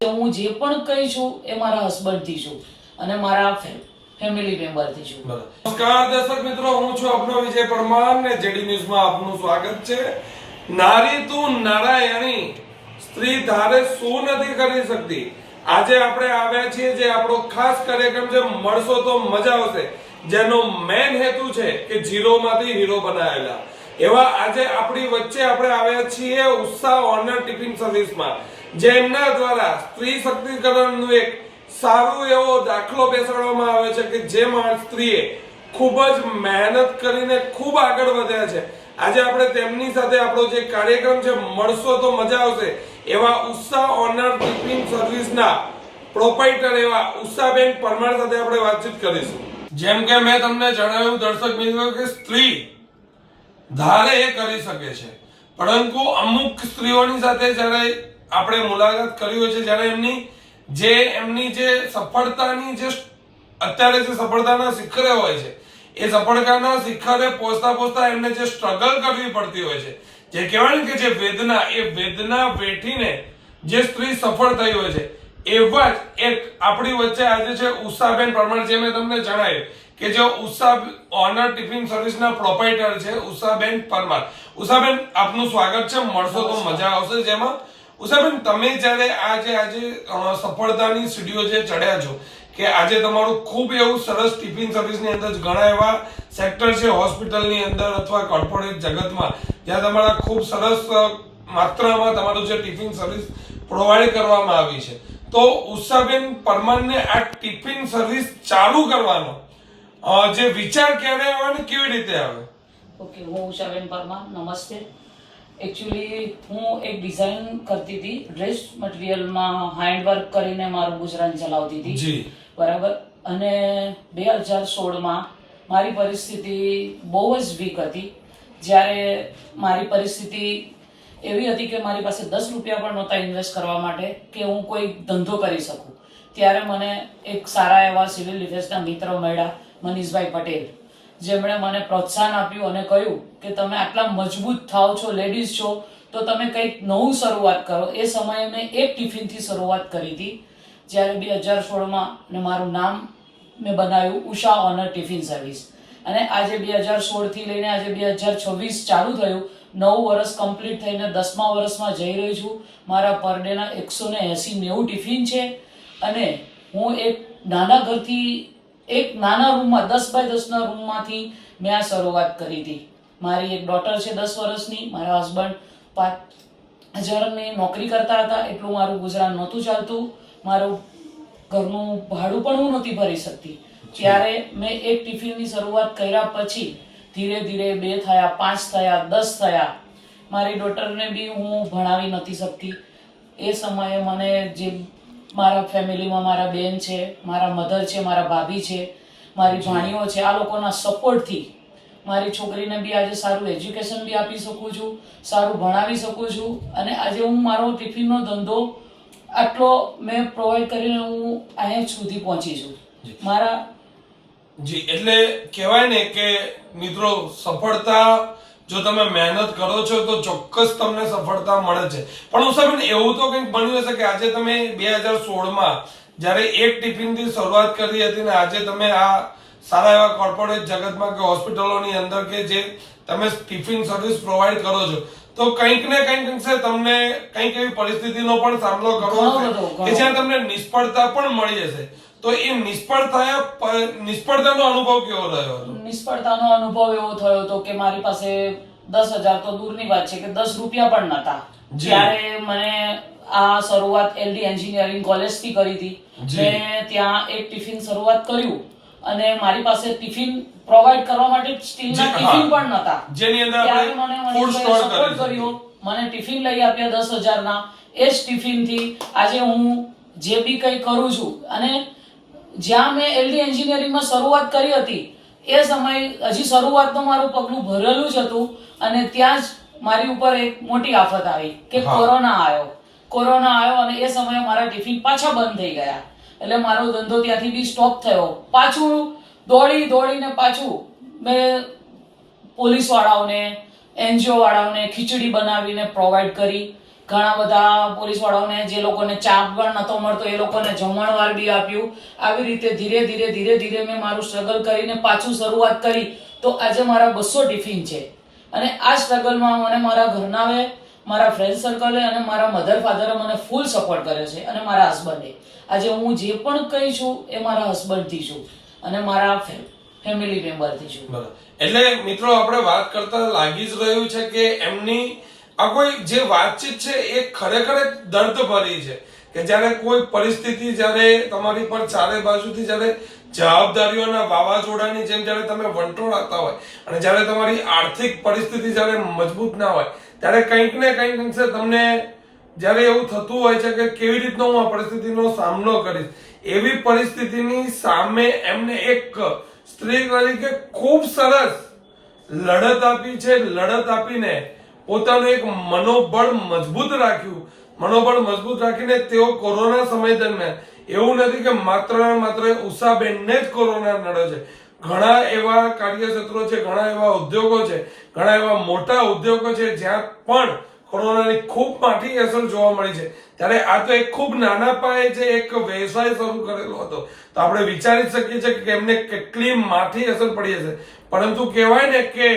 હું જે પણ કહી છું એ મારા હસબન્ડથી છું અને મારા ફેમિલી મેમ્બરથી છું. નમસ્કાર દર્શક મિત્રો, હું છું આપનો વિજય પરમાર ને જેડી ન્યૂઝમાં આપનું સ્વાગત છે. નારી તું નારાયણી, સ્ત્રી ધારે શું નથી કરી શકતી. આજે આપણે આવ્યા છીએ જે આપણો ખાસ કાર્યક્રમ છે મળશો તો મજા આવશે, જેનો મેન હેતુ છે કે ઝીરોમાંથી હીરો બનાવેલા એવા આજે આપણી વચ્ચે આપણે આવ્યા છીએ ઉત્સાહ ઓનર ટિફિન સર્વિસમાં, જેમના દ્વારા સ્ત્રી શક્તિકરણનું એક સારું એવો દાખલો બેસાડવામાં આવે છે કે જેમાં સ્ત્રીએ ખૂબ જ મહેનત કરીને ખૂબ આગળ વધ્યા છે. આજે આપણે તેમની સાથે આપણો જે કાર્યક્રમ છે મળશો તો મજા આવશે એવા ઉત્સાહ ઓનર ટિફિન સર્વિસના પ્રોપાઇટર એવા ઉષાબેન પરમાર સાથે આપણે વાતચીત કરીશું. જેમ કે મેં તમને જણાવ્યું દર્શક મિત્રો કે સ્ત્રી ધારે એ કરી શકે છે, પરંતુ અમુક સ્ત્રીઓની સાથે જ્યારે આપણે મુલાકાત કરી હોય છે, જ્યારે એમની જે સફળતાની જે અત્યારે જે સફળતાના શિખરે હોય છે, એ સફળતાના શિખરે પહોંચતા એમને જે સ્ટ્રગલ કરવી પડતી હોય છે, જે કહેવાય ને કે જે વેદના વેઠીને જે સ્ત્રી સફળ થઈ હોય છે, એવા જ એક આપણી વચ્ચે આજે છે ઉષાબેન પરમાર, જે મેં તમને જણાવ્યું કે જે ઉષા ઓનર ટિફિન સર્વિસના પ્રોપાઇટર છે ઉષાબેન પરમાર. ઉષાબેન, આપનું સ્વાગત છે મળશો તો મજા આવશે. જેમાં ઉષાબેન, તમે જ્યારે આજે સફળતાની સીડીઓ જે ચડ્યા છો, કે આજે તમારું ખૂબ એવું સરસ ટિફિન સર્વિસની અંદર ઘણા એવા સેક્ટર છે હોસ્પિટલની અંદર અથવા કોર્પોરેટ જગતમાં, જ્યાં તમારા ખૂબ સરસ માત્રામાં તમારું જે ટિફિન સર્વિસ પ્રોવાઈડ કરવામાં આવી છે, તો ઉષાબેન પરમારને આ ટિફિન સર્વિસ ચાલુ કરવાનો જે વિચાર ક્યારે આવે ને કેવી રીતે આવે? ઓકે, હું ઉષાબેન પરમાર, નમસ્તે. એકચ્યુઅલી હું એક ડિઝાઇન કરતી હતી, ડ્રેસ મટીરિયલમાં હેન્ડવર્ક કરીને મારું ગુજરાન ચલાવતી હતી, બરાબર. અને 2016માં મારી પરિસ્થિતિ બહુ જ વીક હતી. જ્યારે મારી પરિસ્થિતિ એવી હતી કે મારી પાસે 10 રૂપિયા પણ નહોતા ઇન્વેસ્ટ કરવા માટે કે હું કોઈ ધંધો કરી શકું, ત્યારે મને એક સારા એવા સિવિલ ડિફેન્સના મિત્ર મળ્યા, મનીષભાઈ પટેલ, જેમણે મને પ્રોત્સાહન આપ્યું અને કહ્યું કે તમે આટલા મજબૂત થાવ છો, લેડીઝ છો, તો તમે કંઈક નવું શરૂઆત કરો. એ સમયે મેં એક ટિફિનથી શરૂઆત કરી હતી. જ્યારે 2016માં ને મારું નામ મેં બનાવ્યું ઉષા ઓનર ટિફિન સર્વિસ, અને આજે 2016થી લઈને આજે 2026 ચાલુ થયું. 9 વર્ષ કમ્પ્લીટ થઈને 10મા વર્ષમાં જઈ રહી છું. મારા પર ડેના 180-90 ટિફિન છે, અને હું એક નાના ઘરથી એક નાના રૂમમાં 10x10ના રૂમમાંથી મેં આ શરૂઆત કરી હતી. મારી એક ડોટર છે 10 વર્ષની, મારા હસબન્ડ 5,000ની નોકરી કરતા હતા, એટલું મારું ગુજરાન નહોતું ચાલતું, મારું ઘરનું ભાડું પણ હું નહોતી ભરી શકતી. ત્યારે મેં એક ટિફિનની શરૂઆત કર્યા પછી ધીરે ધીરે 2 થયા, 5 થયા, 10 થયા. મારી ડોટરને બી હું ભણાવી નથી શકતી. એ સમયે મને જે મારા ફેમિલીમાં મારા બેન છે, મારા મધર છે, મારા ભાભી છે, મારી ભાણીઓ છે, આ લોકોના સપોર્ટથી મારી છોકરીને બી આજે સારું એજ્યુકેશન બી આપી શકું છું, સારું ભણાવી શકું છું, અને આજે હું મારો ટિફિનનો ધંધો આટલો મેં પ્રોવાઈડ કરીને હું અહીંયા સુધી પહોંચી છું. મારા જી, એટલે કહેવાય ને કે મિત્રો, સફળતા જો તમે મહેનત કરો છો તો ચોક્કસ તમને સફળતા મળે છે. પણ ઉષાબેન, એવું તો કંઈક બન્યું હશે કે આજે તમે 2016માં જ્યારે એક ટિફિનથી શરૂઆત કરી હતી ને આજે તમે આ સારા એવા કોર્પોરેટ જગતમાં કે હોસ્પિટલોની અંદર કે જે તમે ટિફિન સર્વિસ પ્રોવાઈડ કરો છો, તો કંઈક ને કંઈક તમને કંઈક એવી પરિસ્થિતિનો પણ સામનો કરવો છે કે જ્યાં તમને નિષ્ફળતા પણ મળી હશે. તો એ નિષ્ફળતાનો અનુભવ કેવો રહ્યો હતો? નિષ્ફળતાનો અનુભવ એવો થયો હતો કે મારી પાસે 10,000 તો દૂરની વાત છે કે 10 રૂપિયા પણ નહોતા. ત્યારે મને આ શરૂઆત એલડી એન્જિનિયરિંગ કોલેજથી કરી હતી. મેં ત્યાં એક ટિફિન શરૂઆત કર્યું, અને મારી પાસે ટિફિન પ્રોવાઈડ કરવા માટે સ્ટીલના ટિફિન પણ નહોતા, જેની અંદર આપણે ફૂડ સ્ટોર કર્યો. મને ટિફિન લઈ આપ્યા 10,000ના. એ જ ટિફિનથી આજે હું જે બી કંઈ કરું છું, અને જ્યાં મેં એલડી એન્જિનિયરિંગમાં શરૂઆત કરી હતી એ સમય હજી શરૂઆતનું મારું પગલું ભરેલું જ હતું, અને ત્યાં જ મારી ઉપર એક મોટી આફત આવી કે કોરોના આવ્યો, અને એ સમયે મારા ટિફિન પાછા બંધ થઈ ગયા. એટલે મારો ધંધો ત્યાંથી બી સ્ટોપ થયો. પાછું દોડીને પાછું મેં પોલીસ વાળાઓને, NGO વાળાઓને ખીચડી બનાવીને પ્રોવાઈડ કરી. ઘણા બધા પોલીસ વાળાઓને જે લોકોને ચા પણ નતો મળતો એ લોકોને જમણવાર બી આપ્યું. આવી રીતે ધીરે ધીરે મેં મારું સ્ટ્રગલ કરીને પાછું શરૂઆત કરી. તો આજે મારા 200 ટિફિન છે. અને આ સ્ટ્રગલમાં મને મારા ઘરનાએ, મારા ફ્રેન્ડ સર્કલે અને મારા મધર ફાધરે મને ફૂલ સપોર્ટ કર્યો છે. અને મારા હસબન્ડે. આજે હું જે પણ કહી છું એ મારા હસબન્ડથી છું અને મારા ફેમિલી મેમ્બરથી છું. એટલે મિત્રો આપણે વાત કરતા લાગી જ રહ્યું છે કે એમની આ કોઈ જે વાતચીત છે એ ખરેખર દર્દ ભરી છે કે જ્યારે કોઈ પરિસ્થિતિ જ્યારે તમારી પર ચારે બાજુથી જ્યારે જવાબદારીઓના વાવાઝોડાની જેમ જ્યારે તમે વંટોળાતા હોય અને જ્યારે તમારી આર્થિક પરિસ્થિતિ જ્યારે મજબૂત ના હોય ત્યારે કંઈક ને કંઈક અંશે તમને જ્યારે એવું થતું હોય છે કે કેવી રીતનો હું આ પરિસ્થિતિનો સામનો કરીશ. એવી પરિસ્થિતિની સામે એમને એક સ્ત્રી તરીકે ખૂબ સરસ લડત આપી છે. લડત આપીને પોતાનું એક મનોબળ મજબૂત રાખ્યું. મનોબળ મજબૂત રાખીને તેઓ કોરોના સમય દરમિયાન એવું નથી કે માત્ર ને માત્ર ઉષાબેનને જ કોરોના નડ્યો છે. ઘણા એવા કાર્યક્ષેત્રો છે, ઘણા એવા ઉદ્યોગો છે, ઘણા એવા મોટા ઉદ્યોગો છે જ્યાં પણ કોરોનાની ખૂબ માઠી અસર જોવા મળી છે. ત્યારે આ તો એક ખૂબ નાના પાયે જે એક વ્યવસાય શરૂ કરેલો હતો તો આપણે વિચારી શકીએ છીએ કે એમને કેટલી માઠી અસર પડી હશે. પરંતુ કહેવાય ને કે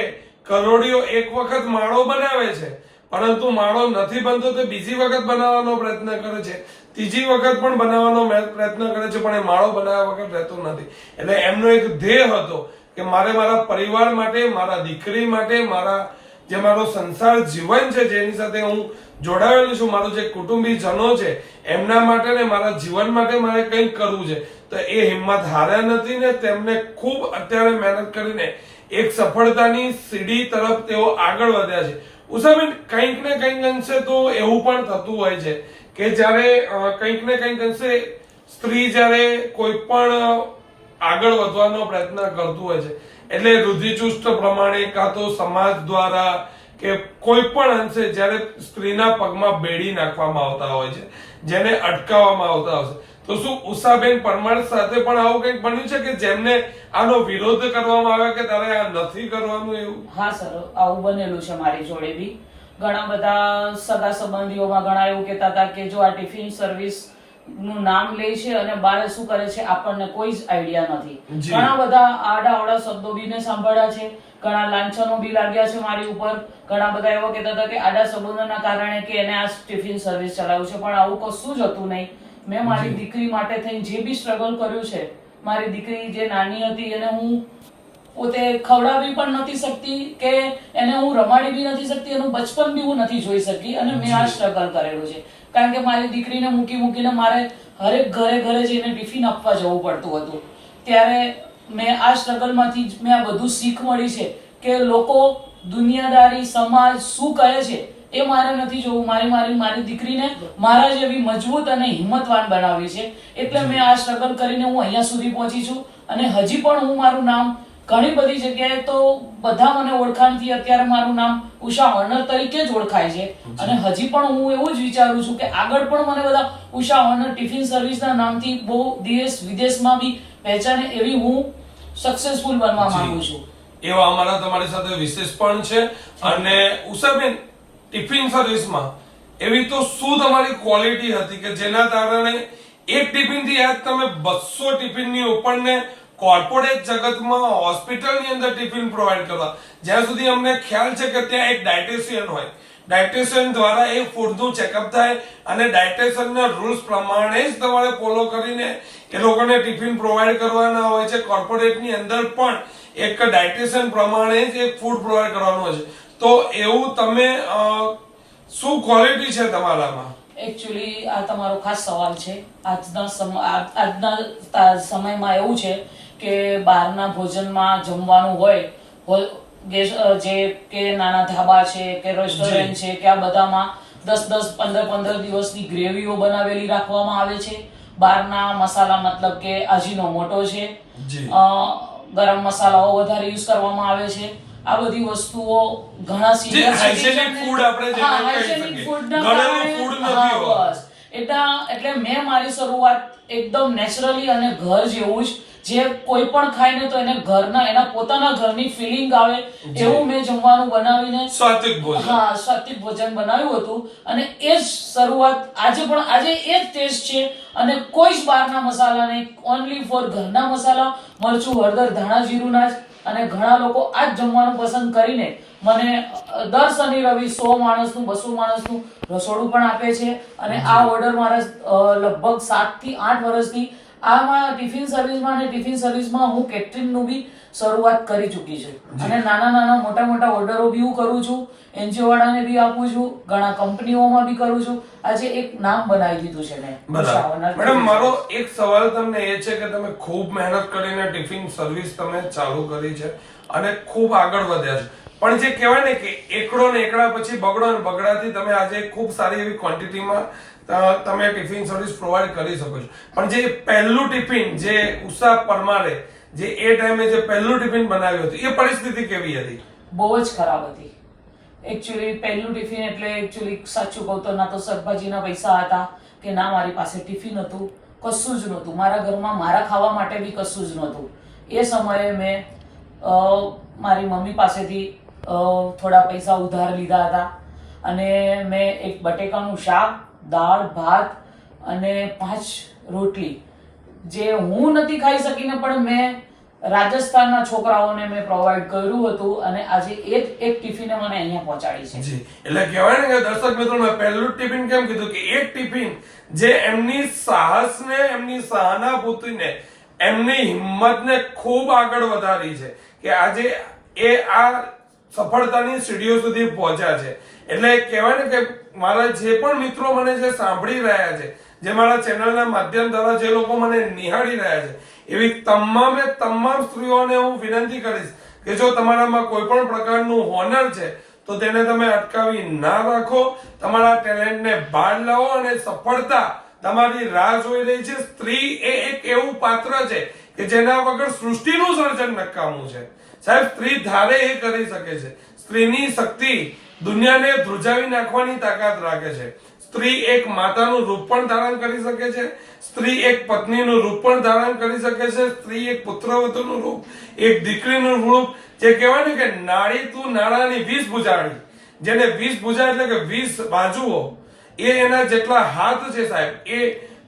કરોડિયો એક વખત માળો બનાવે છે પરંતુ માળો નથી બનતો તો બીજી વખત બનાવવાનો પ્રયત્ન કરે છે, ત્રીજી વખત પણ બનાવવાનો પ્રયત્ન કરે છે, પણ એ માળો બનાવ્યા વગર રહેતો નથી. એટલે એમનો એક ધ્યેય હતો કે મારે મારા પરિવાર માટે, મારા દીકરી માટે, મારા જે મારો સંસાર જીવન છે જેની સાથે હું જોડાયેલું છું, મારું જે કુટુંબીજનો છે એમના માટે ને મારા જીવન માટે મારે કંઈક કરવું છે. તો એ હિંમત હાર્યા નથી ને તેમને ખૂબ અત્યારે મહેનત કરીને એક સફળતાની સીડી તરફ તેઓ આગળ વધ્યા છે. ઉષાબેન, કંઈક ને કંઈક અંશે તો એવું પણ થતું હોય છે કે જ્યારે કંઈક ને કંઈક અંશે સ્ત્રી જ્યારે કોઈ પણ આગળ વધવાનો પ્રયત્ન કરતું હોય છે એટલે રૂઢિચુસ્ત પ્રમાણે કાં તો સમાજ દ્વારા કે કોઈ પણ અંશે જ્યારે સ્ત્રીના પગમાં બેડી નાખવામાં આવતા હોય છે, જેને અટકાવવામાં આવતા હોય છે, તો શું ઉષાબેન પરમાર સાથે પણ આવું કંઈક બન્યું છે કે જેમને આનો વિરોધ કરવામાં આવે કે તારે આ નથી કરવાનું એવું? હા સર, આવું બનેલું છે મારી જોડે બી. ઘણા બધા સગા સંબંધીઓમાં ઘણા એવું કહેતા હતા કે જો આ ટિફિન સર્વિસ નું નામ લે છે અને બારે શું કરે છે આપણને કોઈ જ આઈડિયા નથી. ઘણા બધા આડા શબ્દો બી મેં સાંભળ્યા છે, ઘણા લાંછનો બી લાગ્યા છે મારી ઉપર. ઘણા બધા એવો કહેતા હતા કે આડા સંબંધોના કારણે કે એને આ ટિફિન સર્વિસ ચલાવ્યું છે, પણ આવું કશું જ હતું નહીં. મેં મારી દીકરી માટે થઈને જે બી સ્ટ્રગલ કર્યું છે, મારી દીકરી જે નાની હતી એને હું પોતે ખવડાવી પણ નથી શકતી કે એને હું રમાડી બી નથી શકતી, એનું બચપન બી હું નથી જોઈ શકી અને મેં આ સ્ટ્રગલ કરેલું છે. કારણ કે મારી દીકરીને મૂકીને મારે હરેક ઘરે જઈને ટિફિન આપવા જવું પડતું હતું. ત્યારે મેં આ સ્ટ્રગલમાંથી જ મેં આ બધું શીખ મળી છે કે લોકો, દુનિયાદારી, સમાજ શું કહે છે એ મારે નથી જોવું. મારી દીકરીને મારા જેવી મજબૂત અને હિંમતવાન બનાવવી છે. એટલે મેં આ સ્ટ્રગલ કરીને હું અહીંયા સુધી પહોંચી છું. અને હજી પણ હું મારું નામ ઘણી બધી જગ્યાએ તો બધા મને ઓળખાણથી અત્યારે મારું નામ ઉષા હોનર તરીકે જ ઓળખાય છે. અને હજી પણ હું એવું જ વિચારું છું કે આગળ પણ મને બધા ઉષા હોનર ટિફિન સર્વિસના નામથી બહુ દેશ વિદેશમાં બી પહેચાને એવી હું સક્સેસફુલ બનવા માંગુ છું. એવા અમારા તમારી સાથે વિશેષ પણ છે. અને ઉષાબેન, ટિફિન સર્વિસમાં એવી તો શું તમારી ક્વોલિટી હતી કે જેના કારણે એક ટિફિનથી આજ તમે 200 ટિફિનની ઉપરને કોર્પોરેટ જગતમાં, હોસ્પિટલની અંદર ટિફિન પ્રોવાઈડ કરવા. જ્યાં સુધી અમને ખ્યાલ છે કે ત્યાં એક ડાયટેશિયન હોય, ડાયટેશિયન દ્વારા એ ફૂડનું ચેકઅપ થાય અને ડાયટેશિયનના રૂલ્સ પ્રમાણે જ તમારે ફોલો કરીને એ લોકોને ટિફિન પ્રોવાઈડ કરવાના હોય છે. કોર્પોરેટની અંદર પણ એક ડાયટેશિયન પ્રમાણે જ એક ફૂડ પ્રોવાઈડ કરવાનું હોય છે. તો એવું તમે શું ક્વોલિટી છે તમારામાં? એકચ્યુઅલી આ તમારો ખાસ સવાલ છે. આજના સમયમાં એવું છે કે બહારના ભોજનમાં જમવાનું હોય, જે કે નાના ધાબા છે કે રેસ્ટોરન્ટ છે કે આ બધામાં 10-15 દિવસની ગ્રેવીઓ બનાવેલી રાખવામાં આવે છે. બહારના મસાલા મતલબ કે અજીનોમોટો છે, ગરમ મસાલાઓ વધારે યુઝ કરવામાં આવે છે. આ બધી વસ્તુઓ ઘણા સિનિયર હાઇજેનિક ફૂડ આપણે જેને કહી શકીએ, ઘરેલું ફૂડ નથી હોતું. એટલે મેં મારી શરૂઆત એકદમ નેચરલી અને ઘર જેવું જ જે કોઈ પણ ખાય ને તો એને ઘરના એના પોતાના ઘરની ફિલિંગ આવે એવું મેં જમવાનું બનાવીને સાત્વિક ભોજન, હા સાત્વિક ભોજન બનાવ્યું હતું. અને એ જ શરૂઆત આજે એ જ ટેસ્ટ છે. અને કોઈ જ બહારના મસાલા નહીં, ઓનલી ફોર ઘરના મસાલા, મરચું, હળદર, ધાણા, જીરુંના જ. અને ઘણા લોકો આ જ જમવાનું પસંદ કરીને મને દર શનિ રવિ 100 માણસનું 200 માણસનું રસોડું પણ આપે છે. અને આ ઓર્ડર મારા લગભગ 7 થી 8 વર્ષથી આમાં ટિફિન સર્વિસમાં હું કેટરિંગનું બી શરૂઆત કરી ચૂકી છું. અને નાના મોટા ઓર્ડરો બી હું કરું છું, એનજીઓ વાળાને બી આપું છું, ઘણા કંપનીઓમાં બી કરું છું. આજે એક નામ બનાવી દીધું છે મેં. મેડમ મારો એક સવાલ તમને એ છે કે તમે ખૂબ મહેનત કરીને ટિફિન સર્વિસ તમે ચાલુ કરી છે અને ખૂબ આગળ વધ્યા છે, પણ જે કહેવાય ને કે એકડો ને એકડા પછી બગડો ને બગડાથી તમે આજે ખૂબ સારી એવી ક્વોન્ટિટીમાં તમે ટિફિન સર્વિસ પ્રોવાઈડ કરી શકો છો. પણ જે પહેલું ટિફિન જે ઉષા પરમારે જે એ ટાઈમે જે પહેલું ટિફિન બનાવ્યું હતું એ પરિસ્થિતિ કેવી હતી? બહુ જ ખરાબ હતી. એકચ્યુઅલી પહેલું ટિફિન એટલે સાચું કહું તો ના તો શાકભાજીના પૈસા હતા કે ના મારી પાસે ટિફિન હતું, કશું જ નહોતું. મારા ઘરમાં મારા ખાવા માટે બી કશું જ નહોતું. એ સમયે મેં મારી મમ્મી પાસેથી થોડા પૈસા ઉધાર લીધા હતા અને મેં એક બટેકાનું શાક, દાળ, ભાત અને 5 રોટલી જે હું નથી ખાઈ શકીને પણ મેં રાજસ્થાનના છોકરાઓને મેં પ્રોવાઈડ કર્યું હતું. અને આજે એ જ એક ટિફિને મને અહીંયા પહોંચાડી છે. જી, એટલે કહેવાય ને કે દર્શક મિત્રો મેં પહેલું ટિફિન કેમ કીધું કે એક ટિફિન જે એમની સાહસને, એમની સહાનુભૂતિને, એમની હિંમતને ખૂબ આગળ વધારી છે કે આજે એ આ સફળતાની સીડીઓ સુધી પહોંચ્યા છે. એટલે કહેવાય ને કે મારા જે પણ મિત્રો મને જે સાંભળી રહ્યા છે, જે મારા ચેનલના માધ્યમ દ્વારા જે લોકો મને નિહાળી રહ્યા છે, એવી તમામ સ્ત્રીઓને હું વિનંતી કરીશ કે જો તમારામાં કોઈ પણ પ્રકારનું હોનર છે તો તેને તમે અટકાવી ના રાખો, તમારા ટેલેન્ટને બહાર લાવો અને સફળતા તમારી રાહ જોઈ રહી છે. સ્ત્રી એ એક એવું પાત્ર છે કે જેના વગર સૃષ્ટિનું સર્જન નકામું છે. સાહેબ, સ્ત્રી ધારે એ કરી શકે છે. સ્ત્રીની શક્તિ દુનિયાને ધ્રુજાવી નાખવાની તાકાત રાખે છે. સ્ત્રી એક માતાનું રૂપ પણ ધારણ કરી શકે છે, સ્ત્રી એક પત્નીનું રૂપ પણ ધારણ કરી શકે છે, સ્ત્રી એક પુત્રવધૂનું રૂપ, એક દીકરીનું રૂપ, જે કહેવાય ને કે નાળી તું નાળાની 20 ભુજાળી, જેને 20 ભુજા એટલે કે 20 બાજુઓ, એ એના જેટલા હાથ છે સાહેબ. એ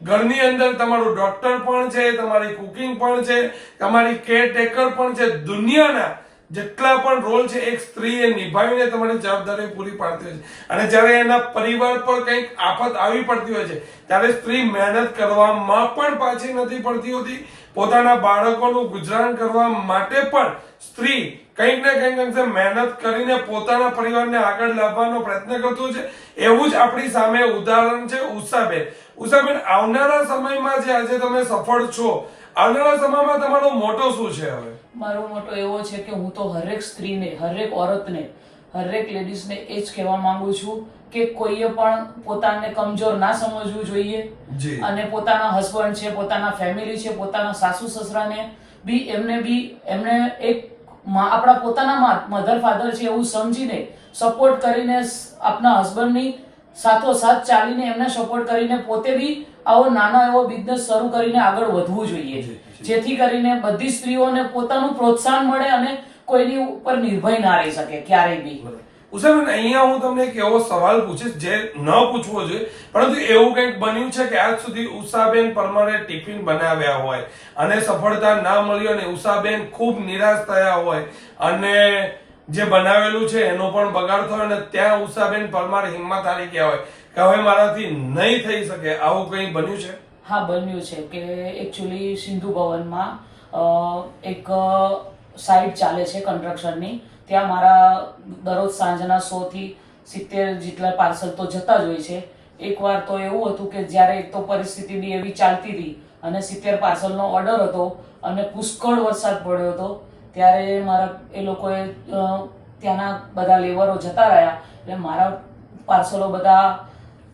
ઘરની અંદર તમારું ડોક્ટર પણ છે, તમારી કુકિંગ પણ છે, તમારી કેરટેકર પણ છે. દુનિયાના જેટલા પણ રોલ છે એક સ્ત્રીએ નિભાવીને તમારી જવાબદારી પૂરી પાડતી હોય છે. અને જ્યારે એના પરિવાર પર કંઈક આફત આવી પડતી હોય છે ત્યારે સ્ત્રી મહેનત કરવામાં પણ પાછી નથી પડતી હોતી. પોતાના બાળકોનું ગુજરાન કરવા માટે પણ સ્ત્રી કંઈક ને કંઈક અંશે મહેનત કરીને પોતાના પરિવારને આગળ લાવવાનો પ્રયત્ન કરતું છે. એવું જ આપણી સામે ઉદાહરણ છે ઉષાબેન. ઉષાબેન, આવનારા સમયમાં જે આજે તમે સફળ છો, આવનારા સમયમાં તમારો મોટો શું છે? હવે મારો મોટો એવો છે કે હું તો હરેક સ્ત્રીને, હરેક ઓરતને, હરેક લેડીઝને એ જ કહેવા માંગુ છું કે કોઈએ પણ પોતાને કમજોર ના સમજવું જોઈએ. અને પોતાના હસબન્ડ છે, પોતાના ફેમિલી છે, પોતાના સાસુ સસરાને બી એમને એક આપણા પોતાના મધર ફાધર છે એવું સમજીને સપોર્ટ કરીને, આપના હસબન્ડની સાથોસાથ ચાલીને એમને સપોર્ટ કરીને પોતે બી આવો નાનો એવો બિઝનેસ શરૂ કરીને આગળ વધવું જોઈએ, જેથી કરીને બધી સ્ત્રીઓને પોતાનું પ્રોત્સાહન મળે અને કોઈની ઉપર નિર્ભય ના રહી શકે ક્યારેય બી. ઉષાબેન, અહીંયા હું તમને એક એવો સવાલ પૂછીશ જે ન પૂછવો જોઈએ, પરંતુ એવું કંઈક બન્યું છે કે આજ સુધી ઉષાબેન પરમારે ટિફિન બનાવ્યા હોય અને સફળતા ના મળી અને ઉષાબેન ખૂબ નિરાશ થયા હોય અને જે બનાવેલું છે એનો પણ બગાડ થયો અને ત્યાં ઉષાબેન પરમાર હિંમત હારી ગયા હોય કે હવે મારાથી નહીં થઈ શકે, આવું કંઈ બન્યું છે? હા, બન્યું છે કે એકચ્યુઅલી સિંધુ ભવનમાં એક સાઇટ ચાલે છે કન્સ્ટ્રક્શનની. ત્યાં મારા દરરોજ સાંજના 100 થી 70 જેટલા પાર્સલ તો જતા જ હોય છે. એકવાર તો એવું હતું કે જ્યારે એક તો પરિસ્થિતિ બી એવી ચાલતી હતી અને 70 પાર્સલનો ઓર્ડર હતો અને પુષ્કળ વરસાદ પડ્યો હતો, ત્યારે મારા એ લોકોએ ત્યાંના બધા લેબરો જતા રહ્યા એટલે મારા પાર્સલો બધા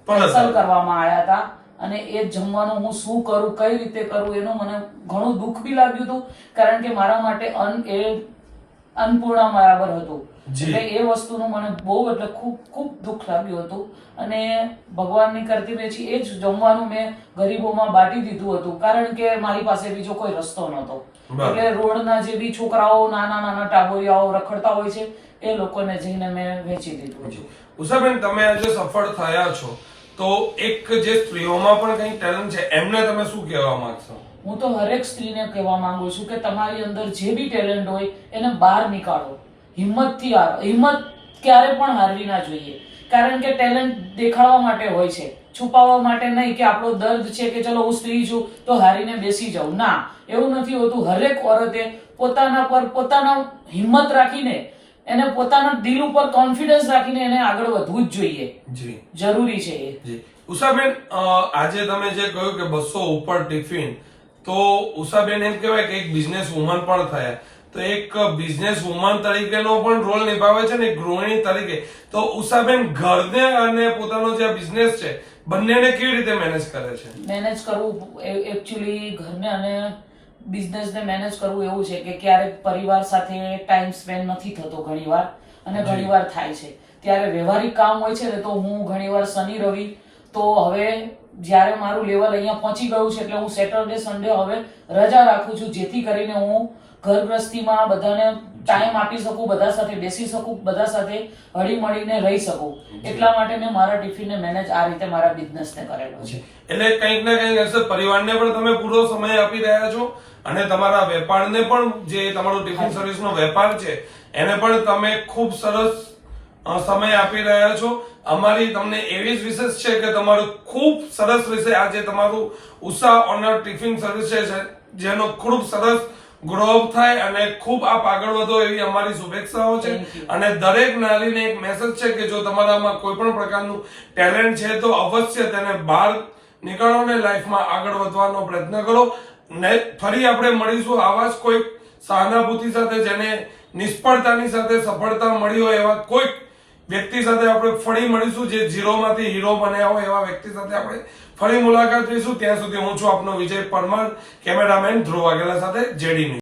કેન્સલ કરવામાં આવ્યા હતા. અને એ જમવાનું હું શું કરું, કઈ રીતે કરું, એનું મને ઘણું દુઃખ બી લાગ્યું હતું, કારણ કે મારા માટે અન્નપૂર્ણા બરાબર હતું. એટલે એ વસ્તુનું મને બહુ એટલે ખૂબ ખૂબ દુઃખ લાગ્યું હતું. અને ભગવાનની કરતી વેચી એ જ જમવાનું મેં ગરીબોમાં બાંટી દીધું હતું, કારણ કે મારી પાસે બીજો કોઈ રસ્તો નહોતો. એટલે રોડના જે બી છોકરાઓ નાના નાના ટાબોરિયાઓ રખડતા હોય છે એ લોકોને જઈને મેં વેચી દીધું છે. ઉષાબેન, તમે આજે સફળ થયા છો તો એક જે સ્ત્રીઓમાં પણ કંઈ ટેલેન્ટ છે એમને તમે શું કહેવા માંગશો? હું તો હરેક સ્ત્રીને કહેવા માંગુ છું કે તમારી અંદર જે બી ટેલેન્ટ હોય એને બહાર નીકાળો, હિંમતથી હિંમત ક્યારે પણ હારવી ના જોઈએ, કારણ કે ટેલેન્ટ દેખાડવા માટે હોય છે, છુપાવવા માટે નહીં કે આપણો દર્દ છે કે ચલો હું સ્ત્રી છું તો હારીને બેસી જાઉં. ના, એવું નથી હોતું. હરેક ઓરતે પોતાના પર પોતાના હિંમત રાખીને એને પોતાના દિલ ઉપર કોન્ફિડન્સ રાખીને એને આગળ વધવું જ જોઈએ. જી, જરૂરી છે એ. જી ઉષાબેન, આજે તમે જે કહ્યું કે 200 ઉપર ટિફિન, તો ઉષાબેન એમ કહેવાય કે એક બિઝનેસ વુમન પણ થયા, તો એક બિઝનેસ વુમન તરીકેનો પણ રોલ નિભાવે છે ને એક ગૃહિણી તરીકે. તો ઉષાબેન ઘરને અને પોતાનો જે બિઝનેસ છે બંનેને કેવી રીતે મેનેજ કરે છે? મેનેજ કરવું એકચ્યુઅલી ઘરને અને બિઝનેસને મેનેજ કરવું એવું છે કે ક્યારેક પરિવાર સાથે ટાઈમ સ્પેન્ડ નથી થતો ઘણીવાર, અને ઘણીવાર થાય છે. ત્યારે વ્યવહારિક કામ હોય છે ને તો હું ઘણીવાર શનિ રવિ, તો હવે જ્યારે મારું લેવલ અહીંયા પહોંચી ગયું છે એટલે હું સેટરડે સન્ડે હવે રજા રાખું છું, જેથી કરીને હું ઘર ગૃહસ્થીમાં બધાને ટાઈમ આપી શકું, બધા સાથે બેસી શકું, બધા સાથે હળી મળીને રહી શકું. એટલા માટે મેં મારા ટિફિનને મેનેજ આ રીતે મારા બિઝનેસને કરેલો છે. એટલે કંઈક ને કંઈક હશે પરિવારને પણ તમે પૂરો સમય આપી રહ્યા છો અને તમારા વેપારને પણ, જે તમારો ટિફિન સર્વિસનો વેપાર છે એને પણ તમે ખૂબ સરસ સમય આપી રહ્યા છો. અમારી તમને એવી જ વિશેષ છે કે તમારું ખૂબ સરસ વિશે આજે તમારું ઉષા ઓનર ટિફિન સર્વિસ છે જેનો ખૂબ સરસ ગ્રોઅપ થાય અને ખૂબ આપ આગળ વધો એવી અમારી શુભેચ્છાઓ છે. અને દરેક નારીને એક મેસેજ છે કે જો તમારામાં કોઈ પણ પ્રકારનું ટેલેન્ટ છે તો અવશ્ય તેને બહાર નીકળો ને લાઈફમાં આગળ વધવાનો પ્રયત્ન કરો. ને ફરી આપણે મળીશું આવા જ કોઈક સહાનુભૂતિ સાથે, જેને નિષ્ફળતાની સાથે સફળતા મળી હોય એવા કોઈક વ્યક્તિ સાથે આપણે ફરી મળીશું, જે ઝીરોમાંથી હીરો બન્યા હોય એવા વ્યક્તિ સાથે આપણે ફરી મુલાકાત લઈશું. ત્યાં સુધી હું છું આપનો વિજય પરમાર, કેમેરામેન ધ્રુવ વાઘેલા સાથે, જેડી ન્યૂઝ.